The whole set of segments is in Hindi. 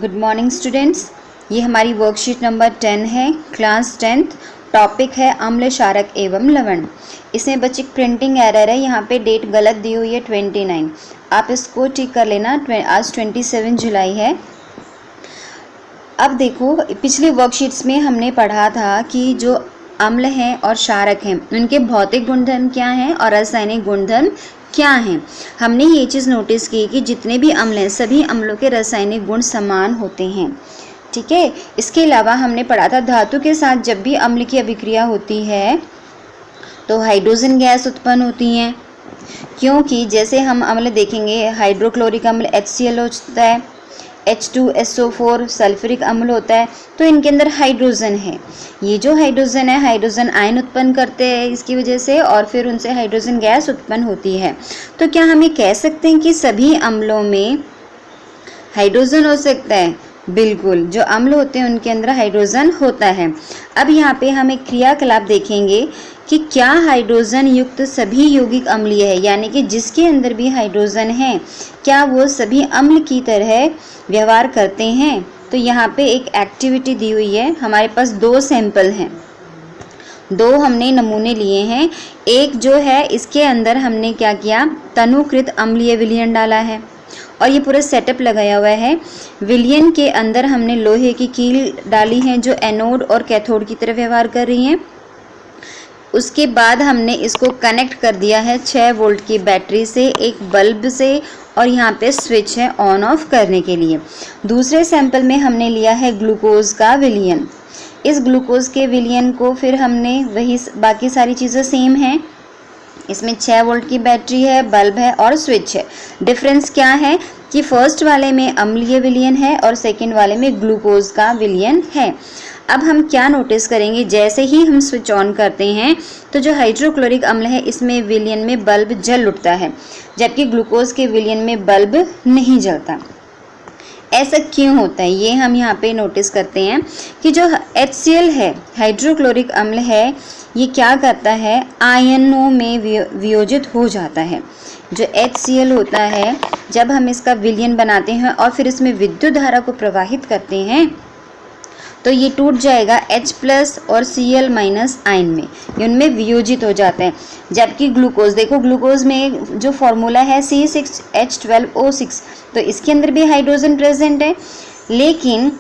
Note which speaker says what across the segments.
Speaker 1: Good morning students. ये हमारी वर्कशीट नंबर 10 है, क्लास 10th। टॉपिक है अम्ल, क्षारक एवं लवण। इसमें बच्चे प्रिंटिंग एरर है, यहाँ पे डेट गलत दी हुई है 29। आप इसको ठीक कर लेना। आज 27 जुलाई है। अब देखो, पिछली वर्कशीट्स में हमने पढ़ा था कि जो अम्ल हैं और क्षारक हैं उनके भौतिक गुणधर्म क्या हैं और रासायनिक गुणधर्म क्या हैं। हमने ये चीज़ नोटिस की कि जितने भी अम्ल हैं सभी अम्लों के रासायनिक गुण समान होते हैं। ठीक है। इसके अलावा हमने पढ़ा था धातु के साथ जब भी अम्ल की अभिक्रिया होती है तो हाइड्रोजन गैस उत्पन्न होती हैं, क्योंकि जैसे हम अम्ल देखेंगे हाइड्रोक्लोरिक अम्ल HCl होता है, H2SO4 सल्फ्यूरिक अम्ल होता है, तो इनके अंदर हाइड्रोजन है। ये जो हाइड्रोजन है हाइड्रोजन आयन उत्पन्न करते हैं इसकी वजह से, और फिर उनसे हाइड्रोजन गैस उत्पन्न होती है। तो क्या हम ये कह सकते हैं कि सभी अम्लों में हाइड्रोजन हो सकता है? बिल्कुल, जो अम्ल होते हैं उनके अंदर हाइड्रोजन होता है। अब यहाँ पे हम एक क्रियाकलाप देखेंगे कि क्या हाइड्रोजन युक्त सभी यौगिक अम्लीय है, यानी कि जिसके अंदर भी हाइड्रोजन है क्या वो सभी अम्ल की तरह व्यवहार करते हैं। तो यहाँ पे एक एक्टिविटी दी हुई है। हमारे पास 2 सैंपल हैं, 2 हमने नमूने लिए हैं। एक जो है इसके अंदर हमने क्या किया, तनुकृत अम्लीय विलयन डाला है और ये पूरा सेटअप लगाया हुआ है। विलयन के अंदर हमने लोहे की कील डाली है जो एनोड और कैथोड की तरह व्यवहार कर रही हैं। उसके बाद हमने इसको कनेक्ट कर दिया है 6 वोल्ट की बैटरी से, एक बल्ब से, और यहाँ पे स्विच है ऑन ऑफ करने के लिए। दूसरे सैंपल में हमने लिया है ग्लूकोज का विलयन। इस ग्लूकोज के विलयन को फिर हमने वही बाकी सारी चीज़ें सेम हैं, इसमें 6 वोल्ट की बैटरी है, बल्ब है और स्विच है। डिफरेंस क्या है कि फर्स्ट वाले में अम्लीय विलयन है और सेकंड वाले में ग्लूकोज का विलयन है। अब हम क्या नोटिस करेंगे, जैसे ही हम स्विच ऑन करते हैं तो जो हाइड्रोक्लोरिक अम्ल है इसमें विलयन में बल्ब जल उठता है, जबकि ग्लूकोज के विलयन में बल्ब नहीं जलता। ऐसा क्यों होता है ये हम यहाँ पे नोटिस करते हैं कि जो HCl है, हाइड्रोक्लोरिक अम्ल है, ये क्या करता है, आयनों में वियोजित हो जाता है। जो HCl होता है जब हम इसका विलयन बनाते हैं और फिर इसमें विद्युत धारा को प्रवाहित करते हैं तो ये टूट जाएगा H+ और Cl- आयन में, ये उनमें वियोजित हो जाते हैं। जबकि ग्लूकोज देखो, ग्लूकोज में जो फॉर्मूला है C6H12O6, तो इसके अंदर भी हाइड्रोजन प्रेजेंट है, लेकिन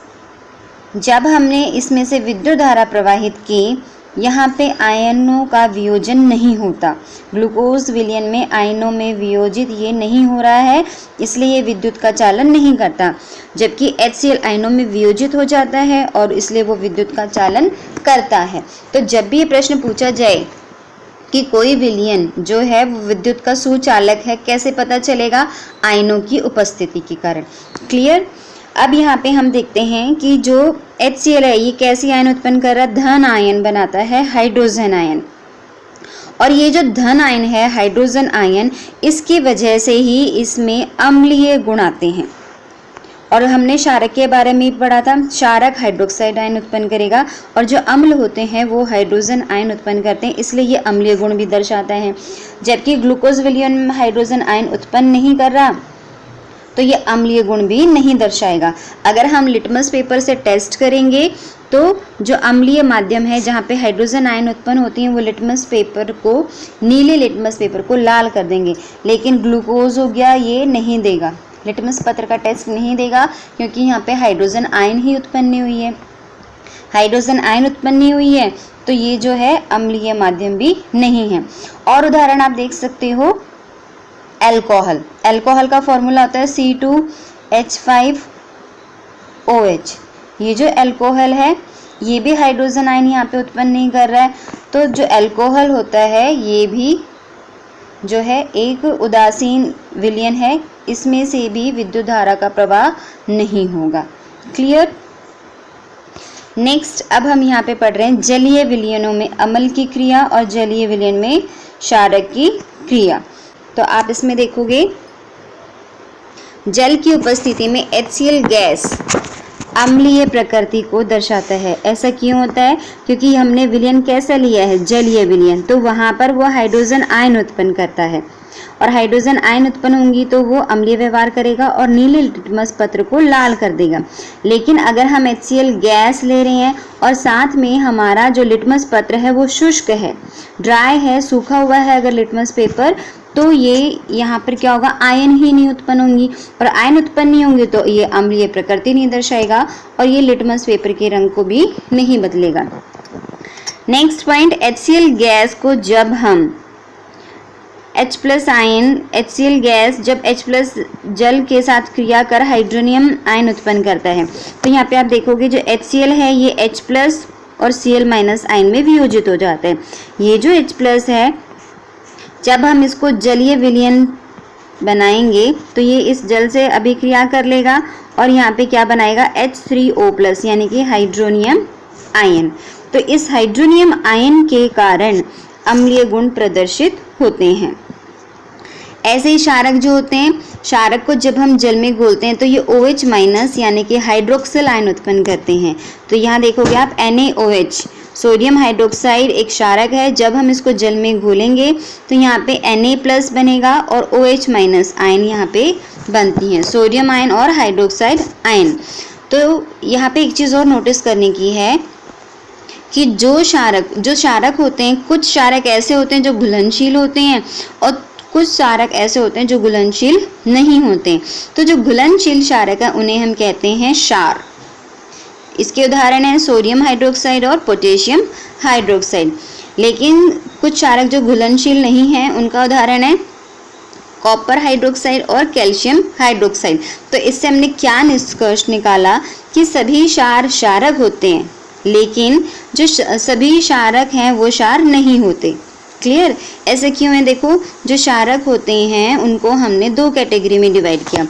Speaker 1: जब हमने इसमें से विद्युत धारा प्रवाहित की यहाँ पे आयनों का वियोजन नहीं होता। ग्लूकोज विलयन में आयनों में वियोजित ये नहीं हो रहा है, इसलिए ये विद्युत का चालन नहीं करता, जबकि HCl आयनों में वियोजित हो जाता है और इसलिए वो विद्युत का चालन करता है। तो जब भी ये प्रश्न पूछा जाए कि कोई विलयन जो है वो विद्युत का सुचालक है, कैसे पता चलेगा, आयनों की उपस्थिति के कारण। क्लियर। अब यहाँ पे हम देखते हैं कि जो HCl है ये कैसी आयन उत्पन्न कर रहा है, धन आयन बनाता है, हाइड्रोजन आयन। और ये जो धन आयन है, हाइड्रोजन आयन, इसकी वजह से ही इसमें अम्लीय गुण आते हैं। और हमने क्षारक के बारे में पढ़ा था, क्षारक हाइड्रोक्साइड आयन उत्पन्न करेगा और जो अम्ल होते हैं वो हाइड्रोजन आयन उत्पन्न करते हैं, इसलिए ये अम्लीय गुण भी दर्शाता है। जबकि ग्लूकोज विलयन में हाइड्रोजन आयन उत्पन्न नहीं कर रहा तो ये अम्लीय गुण भी नहीं दर्शाएगा। अगर हम लिटमस पेपर से टेस्ट करेंगे तो जो अम्लीय माध्यम है जहाँ पे हाइड्रोजन आयन उत्पन्न होती हैं वो लिटमस पेपर को, नीले लिटमस पेपर को लाल कर देंगे, लेकिन ग्लूकोज हो गया ये नहीं देगा, लिटमस पत्र का टेस्ट नहीं देगा, क्योंकि यहाँ पे हाइड्रोजन आयन ही उत्पन्न नहीं हुई है। हाइड्रोजन आयन उत्पन्न नहीं हुई है तो ये जो है अम्लीय माध्यम भी नहीं है। और उदाहरण आप देख सकते हो, अल्कोहल। अल्कोहल का फॉर्मूला होता है C2H5OH। ये जो अल्कोहल है ये भी हाइड्रोजन आयन यहाँ पे उत्पन्न नहीं कर रहा है, तो जो अल्कोहल होता है ये भी जो है एक उदासीन विलयन है, इसमें से भी विद्युत धारा का प्रवाह नहीं होगा। क्लियर। नेक्स्ट, अब हम यहाँ पे पढ़ रहे हैं जलीय विलयनों में अम्ल की क्रिया और जलीय विलयन में क्षारक की क्रिया। तो आप इसमें देखोगे जल की उपस्थिति में HCl गैस अम्लीय प्रकृति को दर्शाता है। ऐसा क्यों होता है? क्योंकि हमने विलयन कैसा लिया है? जलीय विलयन, तो वहाँ पर वो हाइड्रोजन आयन उत्पन्न करता है और हाइड्रोजन आयन उत्पन्न होंगी तो वो अम्लीय व्यवहार करेगा और नीले लिटमस पत्र को लाल कर देगा। लेकिन अगर हम HCl गैस ले रहे हैं और साथ में हमारा जो लिटमस पत्र है वो शुष्क है, ड्राई है, सूखा हुआ है अगर लिटमस पेपर, तो ये यहाँ पर क्या होगा? आयन ही नहीं उत्पन्न होंगी, और आयन उत्पन्न नहीं होंगे तो ये अम्लीय प्रकृति नहीं दर्शाएगा और ये लिटमस पेपर के रंग को भी नहीं बदलेगा। नेक्स्ट पॉइंट, HCl गैस को जब हम H+ आयन, HCl गैस जब H+ जल के साथ क्रिया कर हाइड्रोनियम आयन उत्पन्न करता है, तो यहाँ पे आप देखोगे जो HCl है ये H+ और Cl- आयन में वियोजित हो जाता है। ये जो H+ है जब हम इसको जलीय विलयन बनाएंगे तो ये इस जल से अभिक्रिया कर लेगा और यहाँ पे क्या बनाएगा? H3O+ यानी कि हाइड्रोनियम आयन। तो इस हाइड्रोनियम आयन के कारण अम्लीय गुण प्रदर्शित होते हैं। ऐसे ही क्षारक जो होते हैं, क्षारक को जब हम जल में घोलते हैं तो ये OH- यानी कि हाइड्रोक्सिल आयन उत्पन्न करते हैं। तो यहाँ देखोगे आप NaOH, सोडियम हाइड्रोक्साइड एक क्षारक है। जब हम इसको जल में घोलेंगे तो यहाँ पे Na+ बनेगा और OH- आयन यहाँ पे बनती हैं, सोडियम आयन और हाइड्रोक्साइड आयन। तो यहाँ पे एक चीज़ और नोटिस करने की है कि जो क्षारक होते हैं, कुछ क्षारक ऐसे होते हैं जो घुलनशील होते हैं और कुछ क्षारक ऐसे होते हैं जो घुलनशील नहीं होते। तो जो घुलनशील क्षारक है उन्हें हम कहते हैं क्षार। इसके उदाहरण हैं सोडियम हाइड्रोक्साइड और पोटेशियम हाइड्रोक्साइड। लेकिन कुछ क्षारक जो घुलनशील नहीं हैं उनका उदाहरण है कॉपर हाइड्रोक्साइड और कैल्शियम हाइड्रोक्साइड। तो इससे हमने क्या निष्कर्ष निकाला कि सभी क्षार क्षारक होते हैं, लेकिन जो सभी क्षारक हैं वो क्षार नहीं होते। क्लियर? ऐसे क्यों है? देखो, जो क्षारक होते हैं उनको हमने दो कैटेगरी में डिवाइड किया,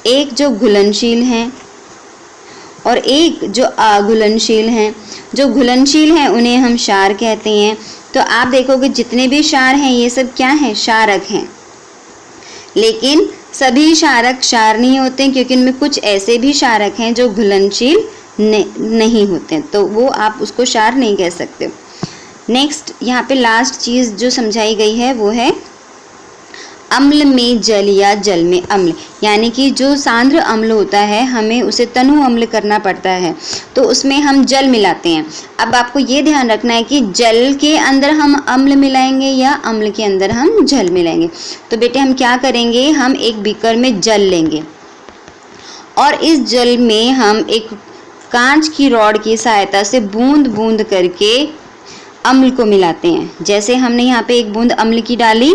Speaker 1: एक जो घुलनशील हैं और एक जो अघुलनशील हैं। जो घुलनशील हैं उन्हें हम क्षार कहते हैं। तो आप देखोगे जितने भी क्षार हैं ये सब क्या हैं? क्षारक हैं। लेकिन सभी क्षारक क्षार नहीं होते क्योंकि इनमें कुछ ऐसे भी क्षारक हैं जो घुलनशील नहीं होते, तो वो आप उसको क्षार नहीं कह सकते। नेक्स्ट यहाँ पे लास्ट चीज़ जो समझाई गई है वो है अम्ल में जल या जल में अम्ल, यानी कि जो सांद्र अम्ल होता है हमें उसे तनु अम्ल करना पड़ता है तो उसमें हम जल मिलाते हैं। अब आपको ये ध्यान रखना है कि जल के अंदर हम अम्ल मिलाएंगे या अम्ल के अंदर हम जल मिलाएंगे। तो बेटे हम क्या करेंगे, हम एक बीकर में जल लेंगे और इस जल में हम एक कांच की रॉड की सहायता से बूंद बूंद करके अम्ल को मिलाते हैं। जैसे हमने यहाँ पे एक बूंद अम्ल की डाली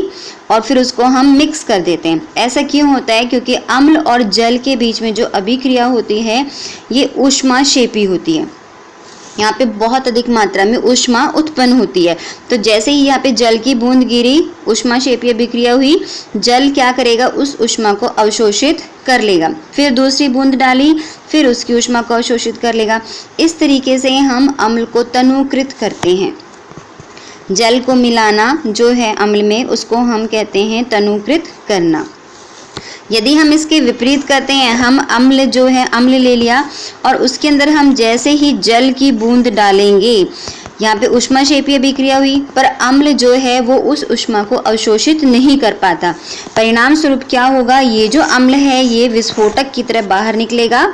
Speaker 1: और फिर उसको हम मिक्स कर देते हैं। ऐसा क्यों होता है? क्योंकि अम्ल और जल के बीच में जो अभिक्रिया होती है ये ऊष्माक्षेपी होती है। यहाँ पे बहुत अधिक मात्रा में ऊष्मा उत्पन्न होती है। तो जैसे ही यहाँ पे जल की बूंद गिरी, ऊष्माक्षेपीय अभिक्रिया हुई, जल क्या करेगा? उस ऊष्मा को अवशोषित कर लेगा। फिर दूसरी बूंद डाली, फिर उसकी ऊष्मा को अवशोषित कर लेगा। इस तरीके से हम अम्ल को तनुकृत करते हैं। जल को मिलाना जो है अम्ल में उसको हम कहते हैं तनुकृत करना। यदि हम इसके विपरीत करते हैं, हम अम्ल जो है अम्ल ले लिया और उसके अंदर हम जैसे ही जल की बूंद डालेंगे, यहाँ पे ऊष्माक्षेपीय अभिक्रिया हुई पर अम्ल जो है वो उस ऊष्मा को अवशोषित नहीं कर पाता। परिणाम स्वरूप क्या होगा? ये जो अम्ल है ये विस्फोटक की तरह बाहर निकलेगा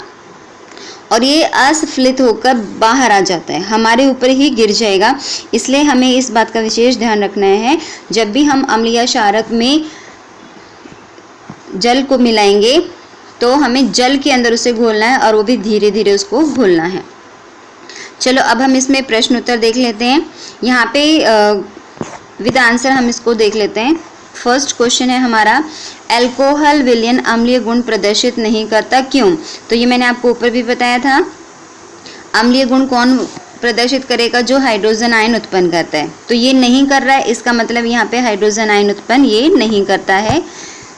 Speaker 1: और ये असफलित होकर बाहर आ जाता है, हमारे ऊपर ही गिर जाएगा। इसलिए हमें इस बात का विशेष ध्यान रखना है, जब भी हम अम्ल या क्षारक में जल को मिलाएंगे तो हमें जल के अंदर उसे घोलना है और वो भी धीरे धीरे उसको घोलना है। चलो अब हम इसमें प्रश्न उत्तर देख लेते हैं। यहाँ पे विद आंसर हम इसको देख लेते हैं। फर्स्ट क्वेश्चन है हमारा, अल्कोहल विलयन अम्लीय गुण प्रदर्शित नहीं करता, क्यों? तो ये मैंने आपको ऊपर भी बताया था। अम्लीय गुण कौन प्रदर्शित करेगा? जो हाइड्रोजन आयन उत्पन्न करता है। तो ये नहीं कर रहा है, इसका मतलब यहाँ पे हाइड्रोजन आयन उत्पन्न ये नहीं करता है।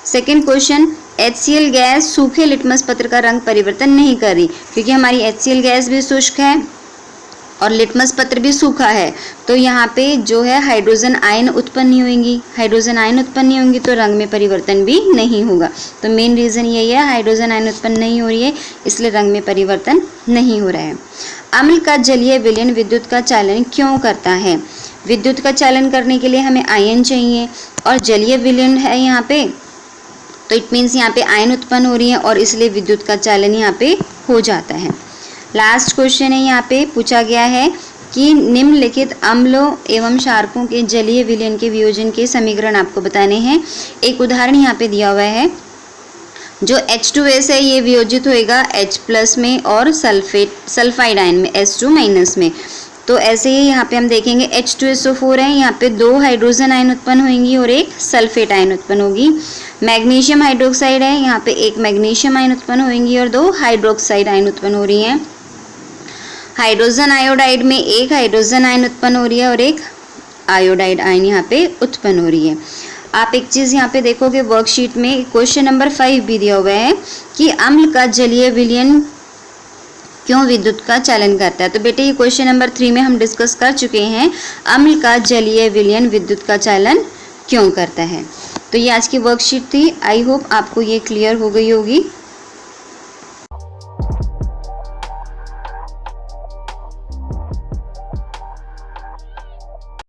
Speaker 1: सेकेंड क्वेश्चन, HCl गैस सूखे लिटमस पत्र का रंग परिवर्तन नहीं कर रही, क्योंकि हमारी HCl गैस भी शुष्क है और लिटमस पत्र भी सूखा है, तो यहाँ पे जो है हाइड्रोजन आयन उत्पन्न नहीं होंगी, हाइड्रोजन आयन उत्पन्न नहीं होंगी तो रंग में परिवर्तन भी नहीं होगा। तो मेन रीज़न यही है, हाइड्रोजन आयन उत्पन्न नहीं हो रही है इसलिए रंग में परिवर्तन नहीं हो रहा है। अम्ल का जलीय विलयन विद्युत का चालन क्यों करता है? विद्युत का चालन करने के लिए हमें आयन चाहिए और जलीय विलयन है यहाँ पे, तो इट मीन्स यहाँ पे आयन उत्पन्न हो रही है और इसलिए विद्युत का चालन यहाँ पे हो जाता है। लास्ट क्वेश्चन है, यहाँ पे पूछा गया है कि निम्नलिखित अम्लों एवं क्षारकों के जलीय विलयन के वियोजन के समीकरण आपको बताने हैं। एक उदाहरण यहाँ पे दिया हुआ है, जो H2S है ये वियोजित होएगा H+ में और सल्फाइड आयन में H2- में। तो ऐसे ही यहाँ पे हम देखेंगे H2SO4 है, यहाँ पे 2 हाइड्रोजन आयन उत्पन्न होंगी और एक सल्फेट आयन उत्पन्न होगी। मैग्नीशियम हाइड्रोक्साइड है, यहाँ पे एक मैग्नीशियम आयन उत्पन्न होंगी और 2 हाइड्रोक्साइड आयन उत्पन्न हो रही हैं। हाइड्रोजन आयोडाइड में एक हाइड्रोजन आयन उत्पन्न हो रही है और एक आयोडाइड आयन यहाँ पे उत्पन्न हो रही है। आप एक चीज़ यहाँ पे देखोगे वर्कशीट में क्वेश्चन नंबर 5 भी दिया हुआ है कि अम्ल का जलीय विलयन क्यों विद्युत का चालन करता है। तो बेटे ये क्वेश्चन नंबर 3 में हम डिस्कस कर चुके हैं, अम्ल का जलीय विलयन विद्युत का चालन क्यों करता है। तो ये आज की वर्कशीट थी, आई होप आपको ये क्लियर हो गई होगी।